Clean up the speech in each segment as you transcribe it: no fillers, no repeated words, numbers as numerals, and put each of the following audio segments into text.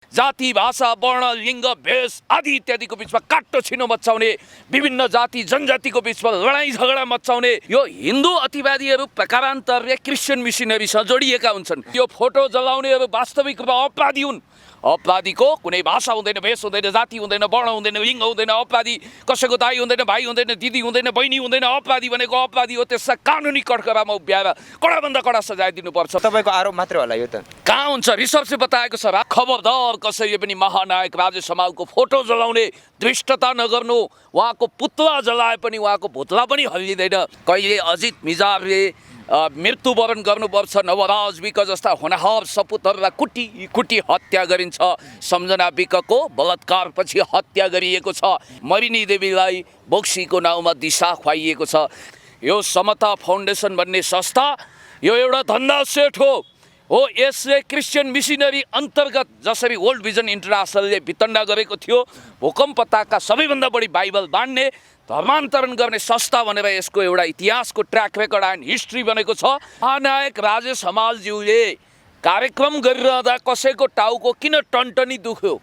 जाति भाषा वर्ण लिङ्ग भेष आदि इत्यादिको बिचमा काट्टो छिनो मचाउने, विभिन्न जाति जनजातिको बिचमा लडाइँ झगडा मचाउने यो हिन्दू अतिवादीहरू प्रकारान्तरले क्रिस्चियन मिसनरीसँग जोडिएका हुन्छन्। यो फोटो जलाउनेहरू वास्तविक रूपमा अपराधी हुन्। अपराधीको कुनै भाषा हुँदैन, भेष हुँदैन, जाति हुँदैन, वर्ण हुँदैन, लिङ्ग हुँदैन। अपराधी कसैको दाइ हुँदैन, भाइ हुँदैन, दिदी हुँदैन, बहिनी हुँदैन। अपराधी भनेको अपराधी हो। त्यसलाई कानुनी कठघरामा उभ्याएर कडाभन्दा कडा सजाय दिनुपर्छ। तपाईँको आरोप मात्रै होला यो त? कहाँ हुन्छ? रिसर्चले बताएको छ। खबरदार कसैले पनि महानायक राजेश हमालको फोटो जलाउने धृष्टता नगर्नु। उहाँको पुतला जलाए पनि उहाँको भुतला पनि हल्लिँदैन। कहिले अजित मिजारले मृत्युवरण गर्नुपर्छ, नवराज विक जस्ता होनहार सपुतहरूलाई कुटी कुटी हत्या गरिन्छ। सम्झना विकको बलात्कारपछि हत्या गरिएको छ। मरिनी देवीलाई बोक्सीको नाउँमा दिशा खुवाइएको छ। यो समता फाउन्डेसन भन्ने संस्था यो एउटा धन्दा सेट हो। यसले क्रिस्चियन मिसनरी अन्तर्गत जसरी वर्ल्ड भिजन इन्टरनेसनलले वितण्डा गरेको थियो, भूकम्पताका सबैभन्दा बढी बाइबल बाँड्ने धर्मान्तरण गर्ने संस्था भनेर यसको एउटा इतिहासको ट्र्याक रेकर्ड एन्ड हिस्ट्री बनेको छ। महानायक राजेश हमालज्यूले कार्यक्रम गरिरहँदा कसैको टाउको किन टन्टनी दुख्यो?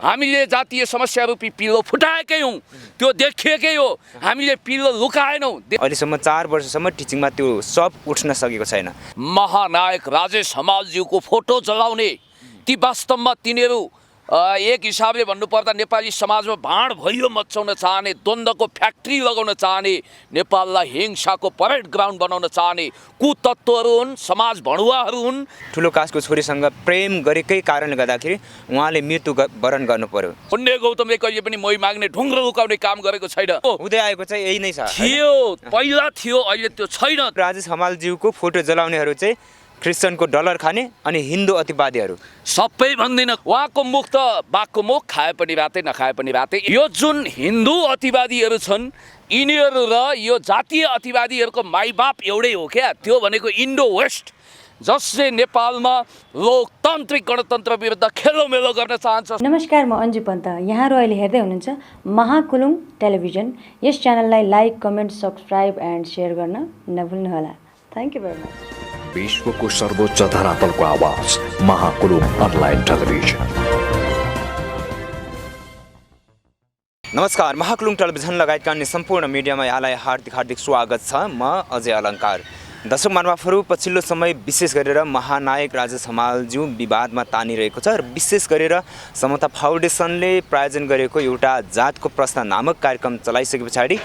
हामीले जातीय समस्या रूपी पिल्लो फुटाएकै हौँ, त्यो देखिएकै हो। हामीले पिल्लो लुकाएनौँ। अहिलेसम्म 4 वर्षसम्म टिचिङमा त्यो सब उठ्न सकेको छैन। महानायक राजेश हमालज्यूको फोटो जलाउने ती वास्तवमा तिनीहरू एक हिसाबले भन्नुपर्दा नेपाली समाजमा भाँड भैलो मचाउन चाहने, द्वन्द्वको फ्याक्ट्री लगाउन चाहने, नेपाललाई हिंसाको परेड ग्राउन्ड बनाउन चाहने कुतत्त्वहरू हुन्, समाज भणुवाहरू हुन्। ठुलो कासको छोरीसँग प्रेम गरेकै कारणले गर्दाखेरि उहाँले मृत्युवरण गर्नु पर्यो। पुण्य गौतमले कहिले पनि मोही माग्ने ढुङ्ग्रो लुकाउने काम गरेको छैन। हुँदै आएको चाहिँ यही नै छ। थियो, पहिला थियो, अहिले त्यो छैन। राजेश हमालज्यूको फोटो जलाउनेहरू चाहिँ क्रिस्चियनको डलर खाने अनि हिन्दू अतिवादीहरू सबै भन्दैन। उहाँको मुख त बाघको मुख, खाए पनि रातै नखाए पनि रातै। यो जुन हिन्दू अतिवादीहरू छन् यिनीहरू र यो जातीय अतिवादीहरूको माइबाप एउटै हो क्या। त्यो भनेको इन्डो वेस्ट, जसले नेपालमा लोकतान्त्रिक गणतन्त्र विरुद्ध खेलोमेलो गर्न चाहन्छ। नमस्कार, म अन्जु पन्त। यहाँहरू अहिले हेर्दै हुनुहुन्छ महाकुलुङ टेलिभिजन। यस च्यानललाई like, comment, subscribe and share गर्न नभुल्नुहोला। Thank you very much. विश्वको सर्वोच्च धरातलको आवाज महाकुलुङ अनलाइन टेलिभिजन। नमस्कार, महाकुलुङ टेलिभिजन लगायतका अन्य सम्पूर्ण मिडियामा यहाँलाई हार्दिक स्वागत छ। म अजय अलङ्कार। दर्शक महानुभावहरू, पछिल्लो समय विशेष गरेर महानायक राजेश हमालज्यू विवादमा तानिरहेको छ र विशेष गरेर समता फाउन्डेसनले प्रायोजन गरेको एउटा जातको प्रश्न नामक कार्यक्रम चलाइसके पछाडि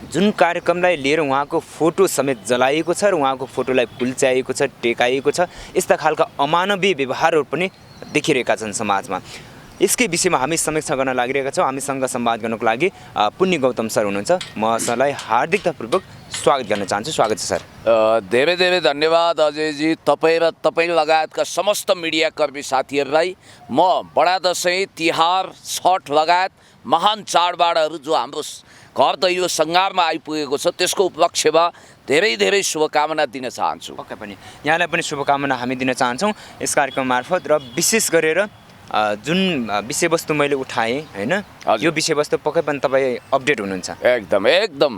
जुन कार्यक्रमलाई लिएर उहाँको फोटो समेत जलाइएको छ र उहाँको फोटोलाई कुल्च्याइएको छ, टेकाइएको छ, यस्ता खालका अमानवीय व्यवहारहरू पनि देखिरहेका छन् समाजमा। यसकै विषयमा हामी समीक्षा गर्न लागिरहेका छौँ। हामीसँग संवाद गर्नको लागि पुण्य गौतम सर हुनुहुन्छ। म सरलाई हार्दिकतापूर्वक स्वागत गर्न चाहन्छु। स्वागत छ सर। धेरै धेरै धन्यवाद अजयजी। तपाईँ र तपाईँ लगायतका समस्त मिडियाकर्मी साथीहरूलाई म बडा दसैँ, तिहार, छठ लगायत महान चाडबाडहरू जो हाम्रो घर दैलो सङ्घारमा आइपुगेको छ त्यसको उपलक्ष्यमा धेरै धेरै शुभकामना दिन चाहन्छु। पक्कै पनि यहाँलाई पनि शुभकामना हामी दिन चाहन्छौँ यस कार्यक्रम मार्फत। र विशेष गरेर जुन विषयवस्तु मैले उठाएँ होइन, यो विषयवस्तु पक्कै पनि तपाईँ अपडेट हुनुहुन्छ? एकदम एकदम।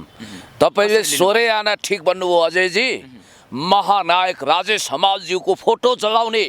तपाईँले सोह्रै आना ठिक भन्नुभयो अजयजी। महानायक राजेश हमालज्यूको फोटो जलाउने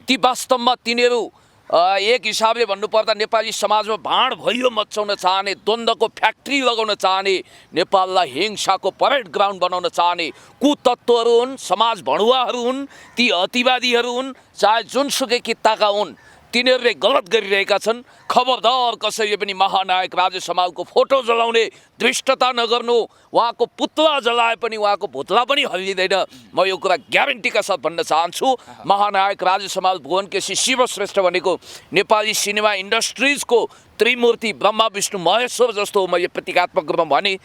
ती वास्तवमा तिनीहरू एक हिसाबले भन्नुपर्दा नेपाली समाजमा भाँड भैलो मचाउन चाहने, द्वन्द्वको फ्याक्ट्री लगाउन चाहने, नेपाललाई हिंसाको परेड ग्राउन्ड बनाउन चाहने कुतत्त्वहरू हुन्, समाज भणुवाहरू हुन्, ती अतिवादीहरू हुन्, चाहे जुनसुकै कित्ताका हुन्, तिनीहरूले गलत गरिरहेका छन्। खबरदार कसैले पनि महानायक राजेश हमालको फोटो जलाउने धृष्टता नगर्नु। उहाँको पुतला जलाए पनि उहाँको भुतला पनि हल्लिँदैन। म यो कुरा ग्यारेन्टीका साथ भन्न चाहन्छु। महानायक राजेश हमाल भुवनकेशी शिवश्रेष्ठ भनेको नेपाली सिनेमा इन्डस्ट्रिजको त्रिमूर्ति ब्रह्मा विष्णु महेश्वर जस्तो मैले प्रतीकात्मक रूपमा भने।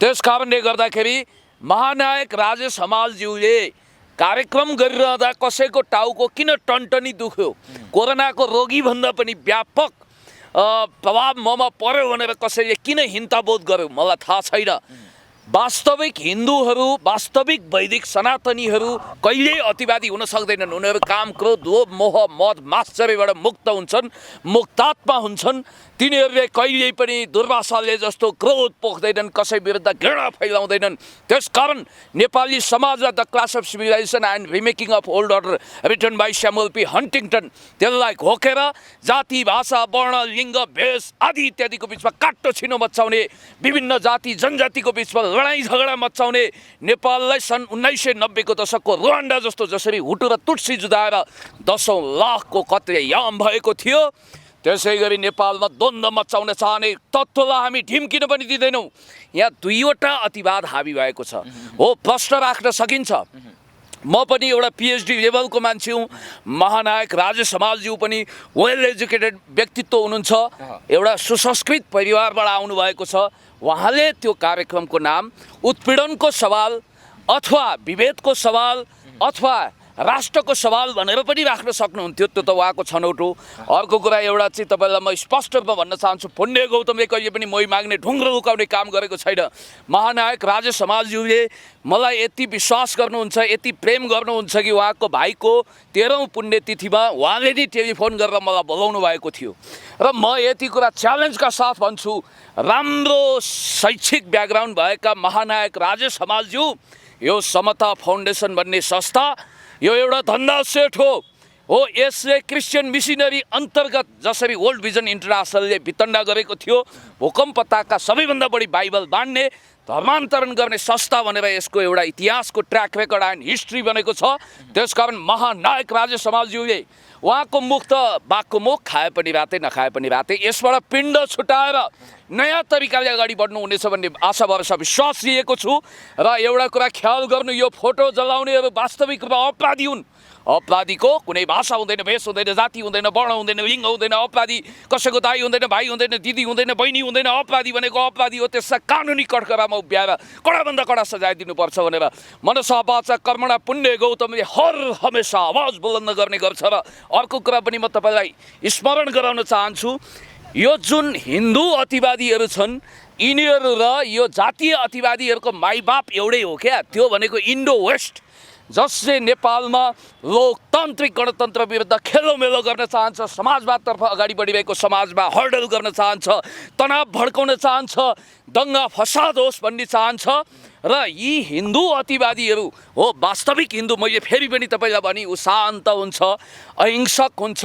त्यस कारणले गर्दाखेरि महानायक राजेश हमालज्यूले कार्यक्रम गरिरहँदा कसैको टाउको किन टन्टनी दुख्यो? कोरोनाको रोगीभन्दा पनि व्यापक प्रभाव ममा पर्यो भनेर कसैले किन हिंताबोध गर्यो मलाई थाहा छैन। वास्तविक हिन्दूहरू वास्तविक वैदिक सनातनीहरू कहिल्यै अतिवादी हुन सक्दैनन्। उनीहरू काम क्रोध लोभ मोह मद मात्सर्यबाट मुक्त हुन्छन्, मुक्तात्मा हुन्छन्। तिनीहरूले कहिल्यै पनि दुर्वासाले जस्तो क्रोध पोख्दैनन्, कसै विरुद्ध घृणा फैलाउँदैनन्। त्यसकारण नेपाली समाजमा the clash of civilisation and remaking of world order written by Samuel P Huntington त्यसलाई घोकेर जाति भाषा वर्ण लिङ्ग भेष आदि इत्यादिको बिचमा काट्टो छिनो मचाउने, विभिन्न जाति जनजातिको बिचमा लडाइँ झगडा मचाउने नेपाललाई सन् 1990 को दशकको रुवान्डा जस्तो जसरी हुटु र तुट्सी जुधाएर 10औं लाखको कत्लेआम भएको थियो, त्यसै गरी नेपालमा द्वन्द्व मचाउन चाहने तत्त्वलाई हामी ढिम्किन पनि दिँदैनौँ। यहाँ दुईवटा अतिवाद हाबी भएको छ। हो, प्रश्न राख्न सकिन्छ। म पनि एउटा पिएचडी लेभलको मान्छे हुँ। महानायक राजेश हमालज्यू पनि वेल एजुकेटेड व्यक्तित्व हुनुहुन्छ, एउटा सुसंस्कृत परिवारबाट आउनुभएको छ। उहाँले त्यो कार्यक्रमको नाम उत्पीडनको सवाल अथवा विभेदको सवाल अथवा राष्ट्रको सवाल भनेर पनि राख्न सक्नुहुन्थ्यो। त्यो त उहाँको छनौट हो। अर्को कुरा एउटा चाहिँ तपाईँलाई म स्पष्ट रूपमा भन्न चाहन्छु, पुण्य गौतमले कहिले पनि मोही माग्ने ढुङ्ग्रो लुकाउने काम गरेको छैन। महानायक राजेश हमालज्यूले मलाई यति विश्वास गर्नुहुन्छ, यति प्रेम गर्नुहुन्छ कि उहाँको भाइको 13औं पुण्यतिथिमा उहाँले नै टेलिफोन गरेर मलाई बोलाउनु भएको थियो। र म यति कुरा च्यालेन्जका साथ भन्छु, राम्रो शैक्षिक ब्याकग्राउन्ड भएका महानायक राजेश हमालज्यू, यो समता फाउन्डेसन भन्ने संस्था यो एउटा धन्दा सेट हो। यसले क्रिस्चियन मिसनरी अन्तर्गत जसरी वर्ल्ड भिजन इन्टरनेसनलले वितण्डा गरेको थियो, भूकम्पताका सबैभन्दा बढी बाइबल बाँड्ने धर्मान्तरण गर्ने संस्था भनेर यसको एउटा इतिहासको ट्र्याक रेकर्ड एन्ड हिस्ट्री बनेको छ। त्यसकारण महानायक राजेश हमालज्यूले उहाँको मुख त बाघको मुख, खाए पनि रातै नखाए पनि रातै, यसबाट पिण्ड छुटाएर नयाँ तरिकाले अगाडि बढ्नु हुनेछ भन्ने आशा भरोसा विश्वास लिएको छु। र एउटा कुरा ख्याल गर्नु, यो फोटो जलाउनेहरू वास्तविक रूपमा अपराधी हुन्। अपराधीको कुनै भाषा हुँदैन, भेष हुँदैन, जाति हुँदैन, वर्ण हुँदैन, लिङ्ग हुँदैन। अपराधी कसैको दाइ हुँदैन, भाइ हुँदैन, दिदी हुँदैन, बहिनी हुँदैन। अपराधी भनेको अपराधी हो। त्यसलाई कानुनी कठघरामा उभ्याएर कडाभन्दा कडा सजाय दिनुपर्छ भनेर मनसावाचा कर्मणा पुण्य गौतमले हर हमेसा आवाज बुलन्द गर्ने गर्छ। र अर्को कुरा पनि म तपाईँलाई स्मरण गराउन चाहन्छु, यो जुन हिन्दू अतिवादीहरू छन्, यिनीहरू र यो जातीय अतिवादीहरूको माइबाप एउटै हो क्या। त्यो भनेको इन्डो वेस्ट, जसले नेपालमा लोकतान्त्रिक गणतन्त्र विरुद्ध खेलोमेलो गर्न चाहन्छ, समाजवादतर्फ अगाडि बढिरहेको समाजमा हर्डल गर्न चाहन्छ, तनाव भड्काउन चाहन्छ, दङ्गा फसाद होस् भन्ने चाहन्छ। र यी हिन्दू अतिवादीहरू हो वास्तविक हिन्दू। मैले फेरि पनि तपाईँलाई भने, ऊ शान्त हुन्छ, अहिंसक हुन्छ,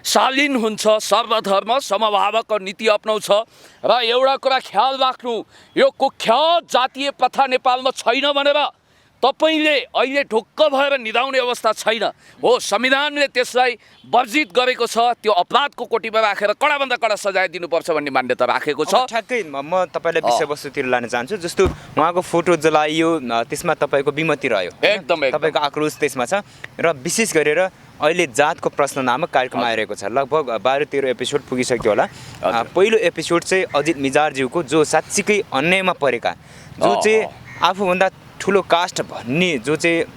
शालीन हुन्छ, सर्वधर्म समभावको नीति अपनाउँछ। र एउटा कुरा ख्याल राख्नु, यो कुख्यात जातीय प्रथा नेपालमा छैन भनेर तपाईँले अहिले ढुक्क भएर निदाउने अवस्था छैन। हो, संविधानले त्यसलाई वर्जित गरेको छ। त्यो अपराधको कोटीमा राखेर कडाभन्दा कडा सजाय दिनुपर्छ भन्ने मान्यता राखेको छ। ठ्याक्कै म तपाईँलाई विषयवस्तुतिर लान चाहन्छु। जस्तो उहाँको फोटो जलाइयो, त्यसमा तपाईँको विमति रह्यो, एकदम तपाईँको आक्रोश त्यसमा छ। र विशेष गरेर अहिले जातको प्रश्न नामक कार्यक्रम आइरहेको छ। लगभग 12-13 एपिसोड पुगिसक्यो होला। पहिलो एपिसोड चाहिँ अजित मिजारज्यूको, जो साँच्चीकै अन्यायमा परेका, जो चाहिँ आफूभन्दा ठुलो कास्ट भन्ने जो चाहिँ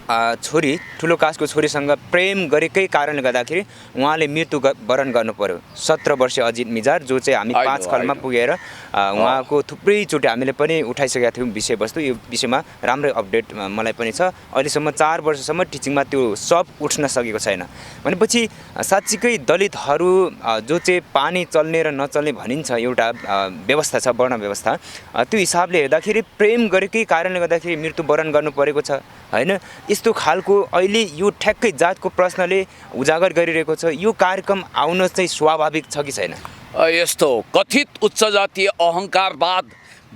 छोरी, ठुलो कास्टको छोरीसँग प्रेम गरेकै कारणले गर्दाखेरि उहाँले मृत्यु वरण गर्नु पर्यो। 17 वर्षीय अजित मिजार, जो चाहिँ हामी 5 खलमा पुगेर उहाँको थुप्रैचोटि हामीले पनि उठाइसकेका थियौँ विषयवस्तु। यो विषयमा राम्रै अपडेट मलाई पनि छ। अहिलेसम्म 4 वर्षसम्म टिचिङमा त्यो सब उठ्न सकेको छैन। भनेपछि साँच्चीकै दलितहरू जो चाहिँ पानी चल्ने र नचल्ने भनिन्छ एउटा व्यवस्था छ, वर्ण व्यवस्था, त्यो हिसाबले हेर्दाखेरि प्रेम गरेकै कारणले गर्दाखेरि मृत्यु वरण गर्नु परेको छ, होइन? यस्तो खालको अहिले यो ठ्याक्कै जातको प्रश्नले उजागर गरिरहेको छ। यो कार्यक्रम आउन चाहिँ स्वाभाविक छ कि छैन? यस्तो कथित उच्च जातीय अहङ्कारवाद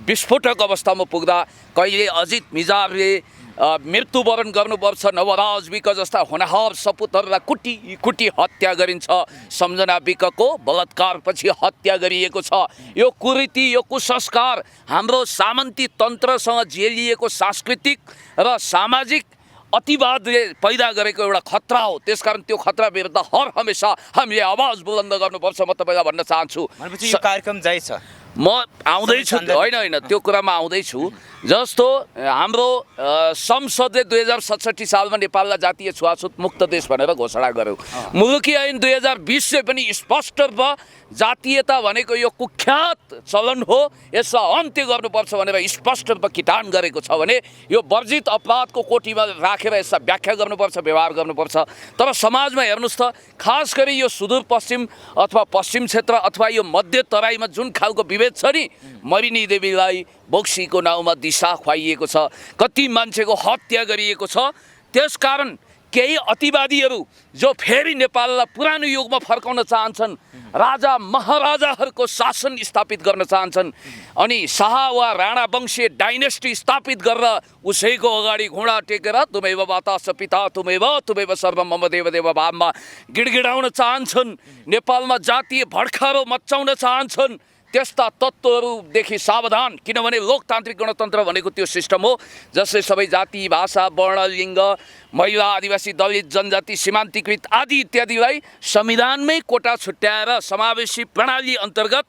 विस्फोटक अवस्थामा पुग्दा कहिले अजित मिजारले मृत्युवरण गर्नुपर्छ, नवराज विक जस्ता होनहार सपुतहरूलाई कुटी कुटी हत्या गरिन्छ। सम्झना विकको बलात्कारपछि हत्या गरिएको छ। यो कुरीति, यो कुसंस्कार हाम्रो सामन्ती तन्त्रसँग जेलिएको सांस्कृतिक र सामाजिक अतिवादले पैदा गरेको एउटा खतरा हो। त्यसकारण त्यो खतरा विरुद्ध हर हमेसा हामीले आवाज बुलन्द गर्नुपर्छ, म तपाईँलाई भन्न चाहन्छु। भनेपछि यो कार्यक्रम जायज छ? म आउँदैछु होइन त्यो कुरामा आउँदैछु। जस्तो हाम्रो संसदले 2067 सालमा नेपाललाई जातीय छुवाछुत मुक्त देश भनेर घोषणा गर्यो। मुलुकी ऐन 2020 पनि स्पष्ट भयो जातीयता भनेको यो कुख्यात चलन हो, यसलाई अन्त्य गर्नुपर्छ भनेर स्पष्ट रूपमा किटान गरेको छ भने यो वर्जित अपराधको कोटीमा राखेर यसलाई व्याख्या गर्नुपर्छ, व्यवहार गर्नुपर्छ। तर समाजमा हेर्नुहोस् त, खास गरी यो सुदूरपश्चिम अथवा पश्चिम क्षेत्र अथवा यो मध्य तराईमा जुन खालको विभेद छ नि, मरिनी देवीलाई बोक्सीको नाउँमा दिशा खुवाइएको छ, कति मान्छेको हत्या गरिएको छ। त्यसकारण केही अतिवादीहरू जो फेरि नेपाललाई पुरानो युगमा फर्काउन चाहन्छन्, राजा महाराजाहरूको शासन स्थापित गर्न चाहन्छन् अनि शाह वा राणा वंशीय डाइनेस्टी स्थापित गरेर उसैको अगाडि घुँडा टेकेर तुमैव वातास पिता तुमैव सर्वम मम देव देव भावमा गिडगिडाउन चाहन्छन्, नेपालमा जातीय भड्कारो मचाउन चाहन्छन्। त्यस्ता तत्त्वहरूदेखि सावधान, किनभने लोकतान्त्रिक गणतन्त्र भनेको त्यो सिस्टम हो जसले सबै जाति, भाषा, वर्ण, लिङ्ग, महिला, आदिवासी, दलित, जनजाति, सीमान्तकृत आदि इत्यादिलाई संविधानमै कोटा छुट्याएर समावेशी प्रणाली अन्तर्गत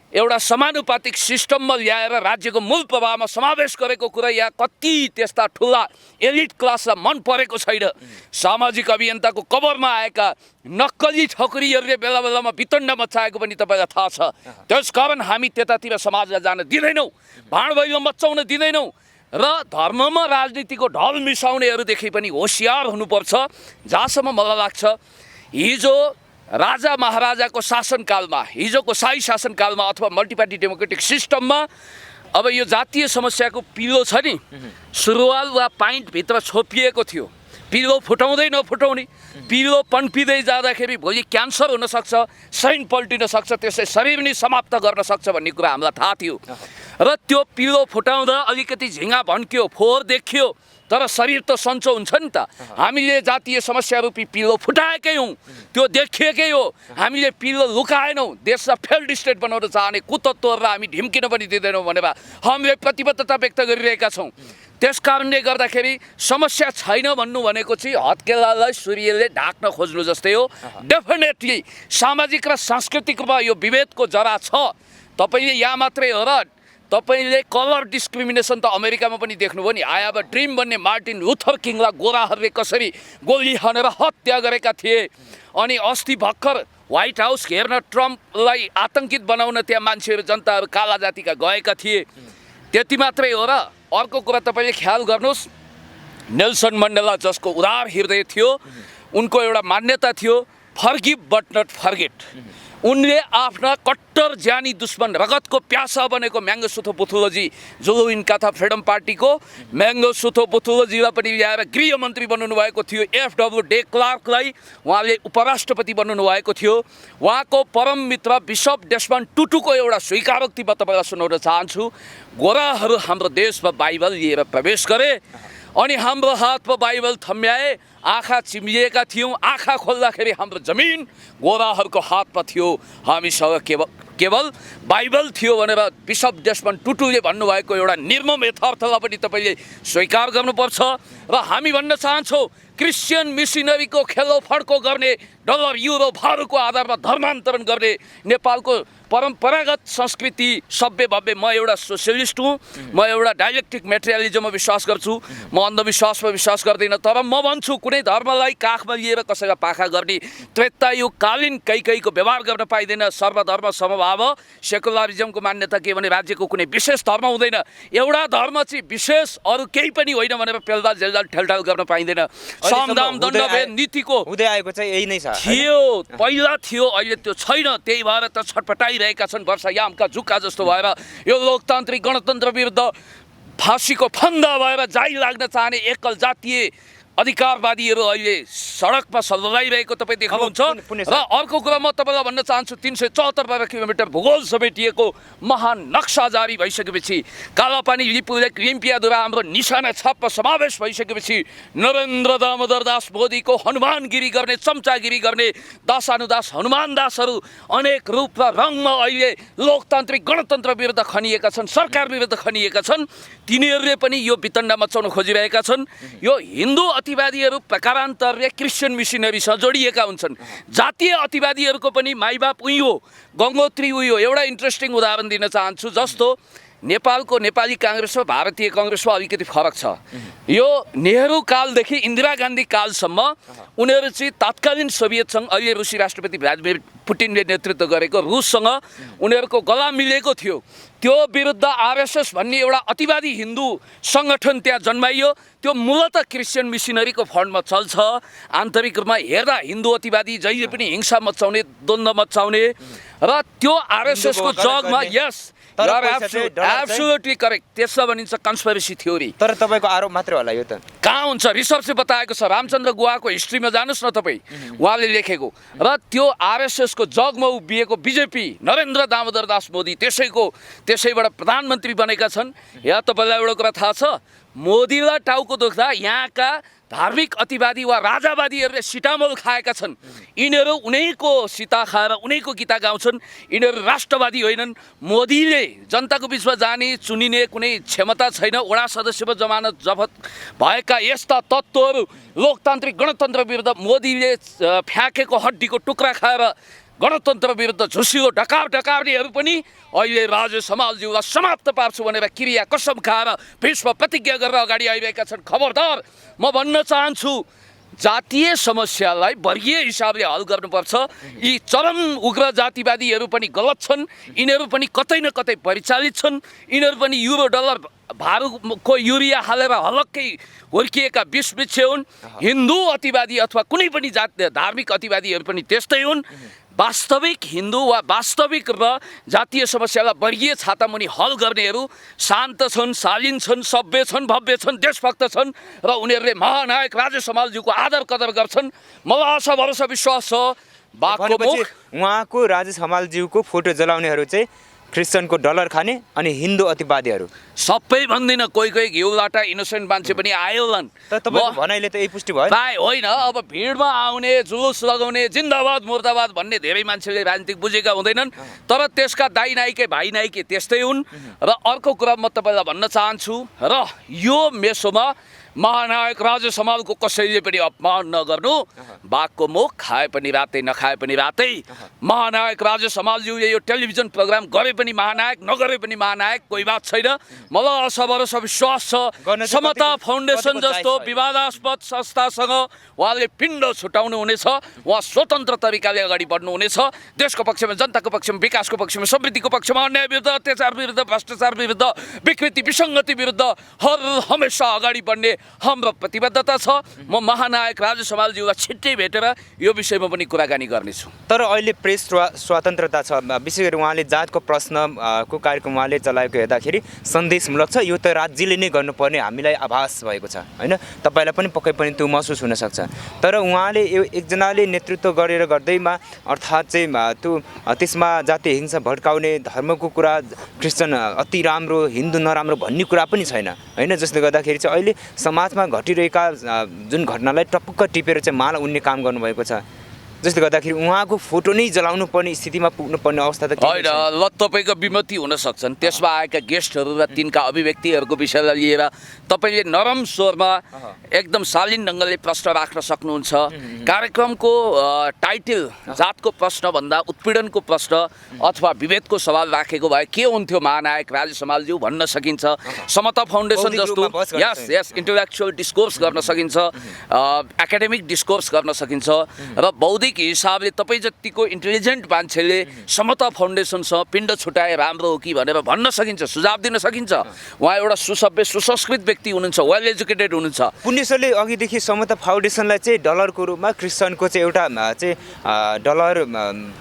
एउटा समानुपातिक सिस्टममा ल्याएर राज्यको मूल प्रभावमा समावेश गरेको कुरा यहाँ कति त्यस्ता ठुला एलिट क्लासलाई मन परेको छैन। सामाजिक अभियन्ताको कभरमा आएका नक्कली ठकुरीहरूले बेला बेलामा वितण्ड मचाएको पनि तपाईँलाई थाहा छ। त्यसकारण हामी त्यतातिर समाजलाई जान दिँदैनौँ, भाँडभैलो मचाउन दिँदैनौँ र धर्ममा राजनीतिको ढल मिसाउनेहरूदेखि पनि होसियार हुनुपर्छ। जहाँसम्म मलाई लाग्छ हिजो राजा महाराजाको शासनकालमा, हिजोको शाही शासनकालमा अथवा मल्टिपार्टी डेमोक्रेटिक सिस्टममा अब यो जातीय समस्याको पिलो छ नि, सुरुवाल वा पाइन्टभित्र छोपिएको थियो। पिलो फुटाउँदै नफुटाउने, पिलो पन्पिँदै जाँदाखेरि भोलि क्यान्सर हुनसक्छ, सैन पल्टिन सक्छ, त्यसै शरीर पनि समाप्त गर्न सक्छ भन्ने कुरा हामीलाई थाहा थियो। र त्यो पिलो फुटाउँदा अलिकति झिङ्गा भन्क्यो, फोहोर देखियो, तर शरीर त सन्चो हुन्छ नि त। हामीले जातीय समस्या रूपी पिलो फुटाएकै हौँ, त्यो देखिएकै हो। हामीले पिलो लुकाएनौँ। देशलाई फेल्ड स्टेट बनाउन चाहने कुतत्त्वहरूलाई हामी ढिम्किन पनि दिँदैनौँ भनेर हामीले प्रतिबद्धता व्यक्त गरिरहेका छौँ। त्यस कारणले गर्दाखेरि समस्या छैन भन्नु भनेको चाहिँ हत्केलालाई सूर्यले ढाक्न खोज्नु जस्तै हो। डेफिनेटली सामाजिक र सांस्कृतिक रूपमा यो विभेदको जरा छ। तपाईँले यहाँ मात्रै हो र, तपाईँले कलर डिस्क्रिमिनेसन त अमेरिकामा पनि देख्नुभयो नि। आई हेभ अ ड्रिम भन्ने मार्टिन लुथर किङलाई गोराहरूले कसरी गोली हानेर हत्या गरेका थिए। अनि अस्ति भर्खर व्हाइट हाउस हेर्न ट्रम्पलाई आतङ्कित बनाउन त्यहाँ मान्छेहरू, जनताहरू, काला जातिका गएका थिए। त्यति मात्रै हो र। अर्को कुरा तपाईँले ख्याल गर्नुहोस्, नेल्सन मण्डेला जसको उदार हृदय थियो, उनको एउटा मान्यता थियो फर्गिभ बट नट फर्गेट। उनले आफ्ना कट्टर ज्यानी दुश्मन, रगतको प्यासा बनेको म्याङ्गोसुथो बुथुलोजी, जुलुइन काथा फ्रिडम पार्टीको म्याङ्गोसुथो बुथुलोजीलाई पनि ल्याएर गृहमन्त्री बनाउनु भएको थियो। एफडब्ल्यू डे क्लार्कलाई उहाँले उपराष्ट्रपति बनाउनु भएको थियो। उहाँको परम मित्र बिशप डेस्मन्ड टुटुको एउटा स्वीकारोक्ति म तपाईँलाई सुनाउन चाहन्छु। गोराहरू हाम्रो देशमा बाइबल लिएर प्रवेश गरे अनि हाम्रो हातमा बाइबल थम्याए, आँखा चिम्लिएका थियौँ। आँखा खोल्दाखेरि हाम्रो जमिन गोराहरूको हातमा थियो, हामीसँग केवल बाइबल थियो भनेर बिशप डेस्मन्ड टुटुले भन्नुभएको एउटा निर्मम यथार्थलाई पनि तपाईँले स्वीकार गर्नुपर्छ। र हामी भन्न चाहन्छौँ क्रिस्चियन मिसनरीको खेलो फड्को गर्ने, डलर युरो भारूको आधारमा धर्मान्तरण गर्ने नेपालको परम्परागत संस्कृति सभ्य भव्य। म एउटा सोसियलिस्ट हुँ, म एउटा डाइलेक्ट्रिक मेटेरियलिजममा विश्वास गर्छु, म अन्धविश्वासमा विश्वास गर्दिनँ। तर म भन्छु कुनै धर्मलाई काखमा लिएर कसैलाई पाखा गर्ने त्रेतायुगकालीन कैकैको व्यवहार गर्न पाइँदैन। सर्वधर्म समभाव, सेकुलरिजमको मान्यता के भने राज्यको कुनै विशेष धर्म हुँदैन। एउटा धर्म चाहिँ विशेष, अरू केही पनि होइन भनेर पेलदाल जेलदाल ठेलठाल गर्न पाइँदैन। सामदाम दण्डभेद नीतिको हुँदै आएको चाहिँ यही नै छ थियो, पहिला थियो, अहिले त्यो छैन। त्यही भएर त छटपटाइरहेका छन् वर्षायामका जुका जस्तो भएर। यो लोकतान्त्रिक गणतन्त्र विरुद्ध फाँसीको फन्दा भएर जाइ लाग्न चाहने एकल जातीय अधिकारवादीहरू अहिले सडकमा सल्लाइरहेको तपाईँ देख्नुहुन्छ। र अर्को कुरा म तपाईँलाई भन्न चाहन्छु, 374 किलोमिटर भूगोल समेटिएको महान नक्सा जारी भइसकेपछि, कालापानी लिपुलेक लिम्पियाद्वारा हाम्रो निशाना छापमा समावेश भइसकेपछि, नरेन्द्र दामोदर दास मोदीको हनुमानगिरी गर्ने, चम्चागिरी गर्ने दासानुदास हनुमान दासहरू अनेक रूप र रङमा अहिले लोकतान्त्रिक गणतन्त्र विरुद्ध खनिएका छन्, सरकार विरुद्ध खनिएका छन्। तिनीहरूले पनि यो वितण्ड मचाउन खोजिरहेका छन्। यो हिन्दू अतिवादीहरू प्रकारान्तरले क्रिस्चियन मिसनरीसँग जोडिएका हुन्छन्। जातीय अतिवादीहरूको पनि माइबाप उही हो, गङ्गोत्री उही हो। एउटा इन्ट्रेस्टिङ उदाहरण दिन चाहन्छु। जस्तो नेपालको नेपाली काङ्ग्रेस र भारतीय काङ्ग्रेसमा अलिकति फरक छ। यो नेहरू कालदेखि इन्दिरा गान्धी कालसम्म उनीहरू चाहिँ तत्कालीन सोभियत सङ्घ, अहिले रुसी राष्ट्रपति भ्लादिमिर पुटिनले नेतृत्व गरेको रुससँग उनीहरूको गला मिलेको थियो। त्यो विरुद्ध आरएसएस भन्ने एउटा अतिवादी हिन्दू सङ्गठन त्यहाँ जन्माइयो। त्यो मूलतः क्रिस्चियन मिसनरीको फन्डमा चल्छ। आन्तरिक रूपमा हेर्दा हिन्दू अतिवादी जहिले पनि हिंसा मचाउने, द्वन्द्व मचाउने र त्यो आरएसएसको जगमा यस एब्सोल्युटली करेक्ट, त्यसलाई भनिन्छ कन्स्पिरेसी थ्योरी। तर तपाईँको आरोप मात्रै होला यो त? कहाँ हुन्छ? रिसर्चले बताएको छ। रामचन्द्र गुहाको हिस्ट्रीमा जानुहोस् न तपाईँ, उहाँले लेखेको। र त्यो आरएसएसको जगमा उभिएको बिजेपी, नरेन्द्र दामोदर दास मोदी त्यसैबाट प्रधानमन्त्री बनेका छन्। यहाँ तपाईँलाई एउटा कुरा थाहा छ, मोदीलाई टाउको दुख्दा यहाँका धार्मिक अतिवादी वा राजावादीहरूले सिटामोल खाएका छन्। यिनीहरू उनैको सिता खाएर उनैको गीता गाउँछन्। यिनीहरू राष्ट्रवादी होइनन्। मोदीले जनताको बिचमा जाने चुनिने कुनै क्षमता छैन। वडा सदस्यमा जमानत जफत भएका यस्ता तत्त्वहरू लोकतान्त्रिक गणतन्त्र विरुद्ध मोदीले फ्याँकेको हड्डीको टुक्रा खाएर गणतन्त्र विरुद्ध झुसिलो ढकार्नेहरू पनि अहिले राजे समाजज्यूलाई समाप्त पार्छु भनेर क्रिया कसम खाएर विश्व प्रतिज्ञा गरेर अगाडि आइरहेका छन्। खबरदार, म भन्न चाहन्छु, जातीय समस्यालाई वर्गीय हिसाबले हल गर्नुपर्छ। यी चरम उग्र जातिवादीहरू पनि गलत छन्। यिनीहरू पनि कतै न कतै परिचालित छन्। यिनीहरू पनि युरो डलर भारूको युरिया हालेर हलक्कै हुर्किएका विष हुन्। हिन्दू अतिवादी अथवा कुनै पनि धार्मिक अतिवादीहरू पनि त्यस्तै हुन्। वास्तविक हिन्दू वा वास्तविक र जातीय समस्यालाई वर्गीय छातामुनि हल गर्नेहरू शान्त छन्, शालीन छन्, सभ्य छन्, भव्य छन्, देशभक्त छन् र उनीहरूले महानायक राजे समालज्यूको आदर कदर गर्छन्। मलाई आशा भरोसा विश्वास छ उहाँको राजे समालज्यूको फोटो जलाउनेहरू चाहिँ क्रिस्चियनको डलर खाने अनि हिन्दू अतिवादीहरू सबै भन्दिनँ, कोही घिउ लाटा इनोसेन्ट मान्छे पनि आयोलान्। तर तपाईँको भनाइले त यही पुष्टि भयो होइन। अब भिडमा आउने, जुलुस लगाउने, जिन्दाबाद मुर्दाबाद भन्ने धेरै मान्छेले राजनीतिक बुझेका हुँदैनन्। तर त्यसका दाइ नाइके भाइ नाइके त्यस्तै हुन्। र अर्को कुरा म तपाईँलाई भन्न चाहन्छु, र यो मेसोमा महानायक राजे समालको कसैले पनि अपमान नगर्नु। बाघको मुख खाए पनि रातै, नखाए पनि रातै। महानायक राजे समालज्यूले यो टेलिभिजन प्रोग्राम गरे पनि महानायक, नगरे पनि महानायक, कोही बात छैन। मलाई आशा भरोसा विश्वास छ समता फाउन्डेसन जस्तो विवादास्पद संस्थासँग उहाँले पिण्ड छुटाउनु हुनेछ। उहाँ स्वतन्त्र तरिकाले अगाडि बढ्नु हुनेछ। देशको पक्षमा, जनताको पक्षमा, विकासको पक्षमा, समृद्धिको पक्षमा, अन्याय विरुद्ध, अत्याचार विरुद्ध, भ्रष्टाचार विरुद्ध, विकृति विसङ्गति विरुद्ध हर हमेसा अगाडि बढ्ने हाम्रो प्रतिबद्धता छ। म महानायक राजे समालज्यूलाई छिट्टै भेटेर यो विषयमा पनि कुराकानी गर्नेछु। तर अहिले प्रेस स्वतन्त्रता छ। विशेष गरी उहाँले जातको प्रश्नको कार्यक्रम उहाँले चलाएको हेर्दाखेरि सन्देशमूलक छ। यो त राज्यले नै गर्नुपर्ने हामीलाई आभास भएको छ, होइन? तपाईँलाई पनि पक्कै पनि त्यो महसुस हुनसक्छ। तर उहाँले यो एकजनाले नेतृत्व गरेर गर्दैमा अर्थात् चाहिँ त्यो त्यसमा जातीय हिंसा भड्काउने, धर्मको कुरा क्रिस्चियन अति राम्रो, हिन्दू नराम्रो भन्ने कुरा पनि छैन, होइन? जसले गर्दाखेरि चाहिँ अहिले समाजमा घटिरहेका जुन घटनालाई टपक्क टिपेर चाहिँ माला उन्ने काम गर्नुभएको छ। जसले गर्दाखेरि उहाँको फोटो नै जलाउनु पर्ने स्थितिमा पुग्नुपर्ने अवस्था त होइन। ल तपाईँको विमति हुन सक्छन्। त्यसमा आएका गेस्टहरू र तिनका अभिव्यक्तिहरूको विषयलाई लिएर तपाईँले नरम स्वरमा एकदम शालीन ढङ्गले प्रश्न राख्न सक्नुहुन्छ। कार्यक्रमको टाइटल जातको प्रश्नभन्दा उत्पीडनको प्रश्न अथवा विभेदको सवाल राखेको भए के हुन्थ्यो महानायक राजे समालज्यू भन्न सकिन्छ। समता फाउन्डेसन जस्तो यस इन्टेलेक्चुअल डिस्कोर्स गर्न सकिन्छ, एकाडेमिक डिस्कोर्स गर्न सकिन्छ। र बौद्धिक हिसाबले तपाईँ जतिको इन्टेलिजेन्ट मान्छेले समता फाउन्डेसनसँग पिण्ड छुटाए राम्रो हो कि भनेर भन्न सकिन्छ, सुझाव दिन सकिन्छ। उहाँ एउटा सुसभ्य सुसंस्कृत व्यक्ति हुनुहुन्छ, वेल एजुकेटेड हुनुहुन्छ। पुण्यसरले अघिदेखि समता फाउन्डेसनलाई चाहिँ डलरको रूपमा क्रिस्चियनको चाहिँ एउटा चाहिँ डलर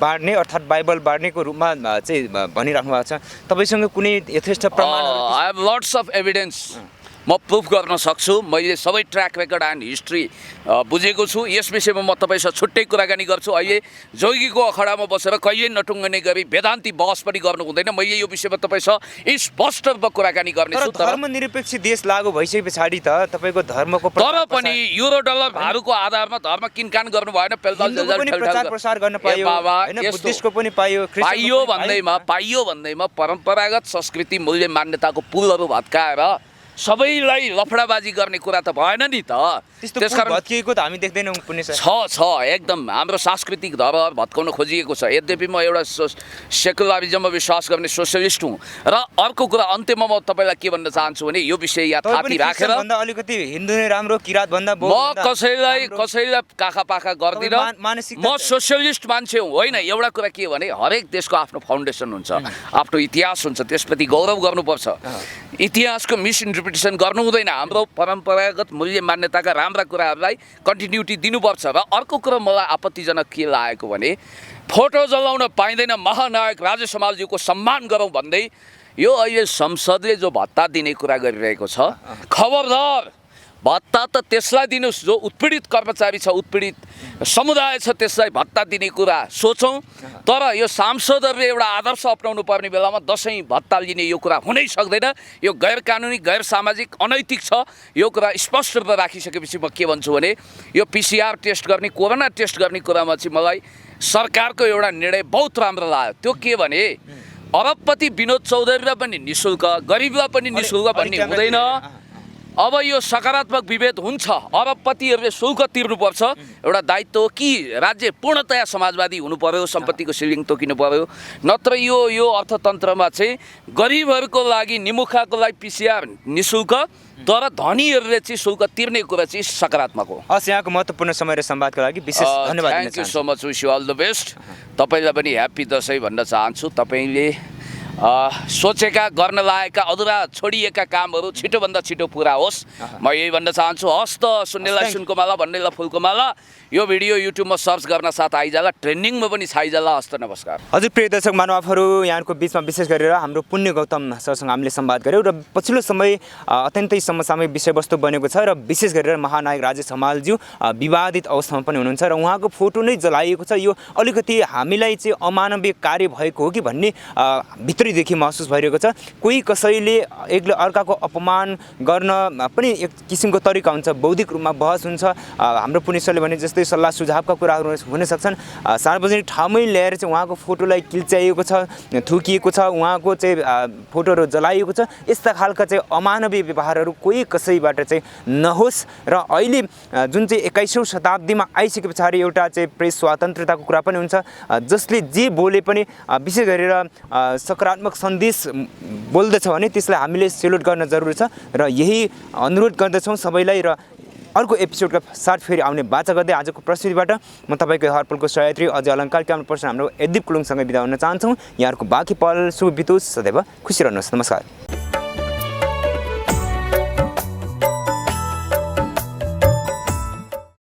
बाँड्ने अर्थात् बाइबल बाँड्नेको रूपमा चाहिँ भनिराख्नु भएको छ। तपाईँसँग कुनै यथेष्ट प्रमाणहरू? I have lots of evidence. म प्रुफ गर्न सक्छु। मैले सबै ट्र्याक रेकर्ड एन्ड हिस्ट्री बुझेको छु। यस विषयमा म तपाईँसँग छुट्टै कुराकानी गर्छु। अहिले जोगीको अखडामा बसेर कहिले नटुङ्गने गरी वेदान्ती बहस पनि गर्नु हुँदैन। मैले यो विषयमा तपाईँसँग स्पष्ट रूपमा कुराकानी गर्नेछु। धर्मनिरपेक्ष देश लागू भइसके पछाडि त तपाईँको धर्मको तर पनि युरो डलर भारूको आधारमा धर्म किनकान गर्नु भएन। प्रचार प्रसार गर्न पाइयो, हैन? बुद्धिस्टको पनि पाइयो भन्दैमा परम्परागत संस्कृति मूल्य मान्यताको पुलहरू भत्काएर सबैलाई लफडाबाजी गर्ने कुरा त भएन नि त। त्यस्तो त्यसकारण भत्किएको त हामी देख्दैनौँ पुण्य सर। छ एकदम हाम्रो सांस्कृतिक धरोहर भत्काउन खोजिएको छ। यद्यपि म एउटा सेकुलरिजममा विश्वास गर्ने सोसियलिस्ट हुँ। र अर्को कुरा अन्त्यमा म तपाईँलाई के भन्न चाहन्छु भने यो विषय यहाँ थाती राखेर अलिकति हिन्दू नै राम्रो किरात भन्दा म कसैलाई काखा पाखा गर्दिनँ। म सोसियलिस्ट मान्छे हुँ होइन। एउटा कुरा के भने हरेक देशको आफ्नो फाउन्डेसन हुन्छ, आफ्नो इतिहास हुन्छ, त्यसप्रति गौरव गर्नुपर्छ। इतिहासको मिसइन्टरप्रिटेसन गर्नु हुँदैन। हाम्रो परम्परागत मूल्य मान्यताका राम्रा कुराहरूलाई कन्टिन्युटी दिनुपर्छ। र अर्को कुरा मलाई आपत्तिजनक के लागेको भने फोटो जलाउन पाइँदैन, महानायक राजेश हमालज्यूको सम्मान गरौँ भन्दै यो अहिले संसदले जो भत्ता दिने कुरा गरिरहेको छ, खबरदार भत्ता त त्यसलाई दिनुहोस् जो उत्पीडित कर्मचारी छ, उत्पीडित समुदाय छ, त्यसलाई भत्ता दिने कुरा सोचौँ। तर यो सांसदहरूले एउटा आदर्श अपनाउनु पर्ने बेलामा दसैँ भत्ता लिने यो कुरा हुनै सक्दैन। यो गैर कानुनी, गैर सामाजिक, अनैतिक छ। यो कुरा स्पष्ट रूपमा राखिसकेपछि म के भन्छु भने यो PCR टेस्ट गर्ने, कोरोना टेस्ट गर्ने कुरामा चाहिँ मलाई सरकारको एउटा निर्णय बहुत राम्रो लाग्यो। त्यो के भने अरबपति विनोद चौधरीलाई पनि निःशुल्क, गरिबलाई पनि निःशुल्क भन्ने हुँदैन। अब यो सकारात्मक विभेद हुन्छ। अरबपतिहरूले शुल्क तिर्नुपर्छ, एउटा दायित्व हो कि राज्य पूर्णतया समाजवादी हुनु पर्यो, सम्पत्तिको सिलिङ तोकिनु पर्यो। नत्र यो अर्थतन्त्रमा चाहिँ गरिबहरूको लागि, निमुखाको लागि PCR निःशुल्क, तर धनीहरूले चाहिँ शुल्क तिर्ने कुरा चाहिँ सकारात्मक हो। हस्, यहाँको महत्त्वपूर्ण समय र संवादको लागि विशेष धन्यवाद। Thank you so much. Wish you all the best. तपाईँलाई पनि ह्याप्पी दसैँ भन्न चाहन्छु। तपाईँले सोचेका, गर्न लागेका, अधुरा छोडिएका कामहरू छिटोभन्दा छिटो पुरा होस्, म यही भन्न चाहन्छु। हस् त, सुन्नेलाई सुनको माला, भन्नेलाई फुलको माला। यो भिडियो युट्युबमा सर्च गर्न साथ आइजाला, ट्रेन्डिङमा पनि छाइजाला। हस् त, नमस्कार। हजुर प्रिय दर्शक महानुभावहरू, यहाँको बिचमा विशेष गरेर हाम्रो पुण्य गौतम सरसँग हामीले संवाद गऱ्यौँ र पछिल्लो समय अत्यन्तै समसामयिक विषयवस्तु बनेको छ र विशेष गरेर महानायक राजेश हमालज्यू विवादित अवस्थामा पनि हुनुहुन्छ र उहाँको फोटो नै जलाइएको छ। यो अलिकति हामीलाई चाहिँ अमानवीय कार्य भएको हो कि भन्ने भित्रैदेखि महसुस भइरहेको छ। कोही कसैले एकले अर्काको अपमान गर्न पनि एक किसिमको तरिका हुन्छ, बौद्धिक रूपमा बहस हुन्छ। हाम्रो पुण्य सरले भने जस्तै सल्लाह सुझावका कुराहरू हुन सक्छन्। सार्वजनिक ठाउँमै ल्याएर चाहिँ उहाँको फोटोलाई किल्च्याइएको छ, थुकिएको छ, उहाँको चाहिँ फोटोहरू जलाइएको छ। यस्ता खालका चाहिँ अमानवीय व्यवहारहरू कोही कसैबाट चाहिँ नहोस्। र अहिले जुन चाहिँ 21औं शताब्दीमा आइसके पछाडि एउटा चाहिँ प्रेस स्वतन्त्रताको कुरा पनि हुन्छ, जसले जे बोले पनि विशेष गरेर सकारात्मक सन्देश बोल्दछ भने त्यसलाई हामीले सेल्युट गर्न जरुरी छ। र यही अनुरोध गर्दछौँ सबैलाई। र अर्को एपिसोडका साथ फेरि आउने बाचा गर्दै आजको प्रस्तुतिबाट म तपाईँको हरपलको सहयात्री अजय अलङ्कार क्यामेरा पर्सन हाम्रो यदीप कुलुङसँग बिदा हुन चाहन्छौँ। यहाँहरूको बाँकी पल शुभ बितोस्, सदैव खुसी रहनुहोस्। नमस्कार।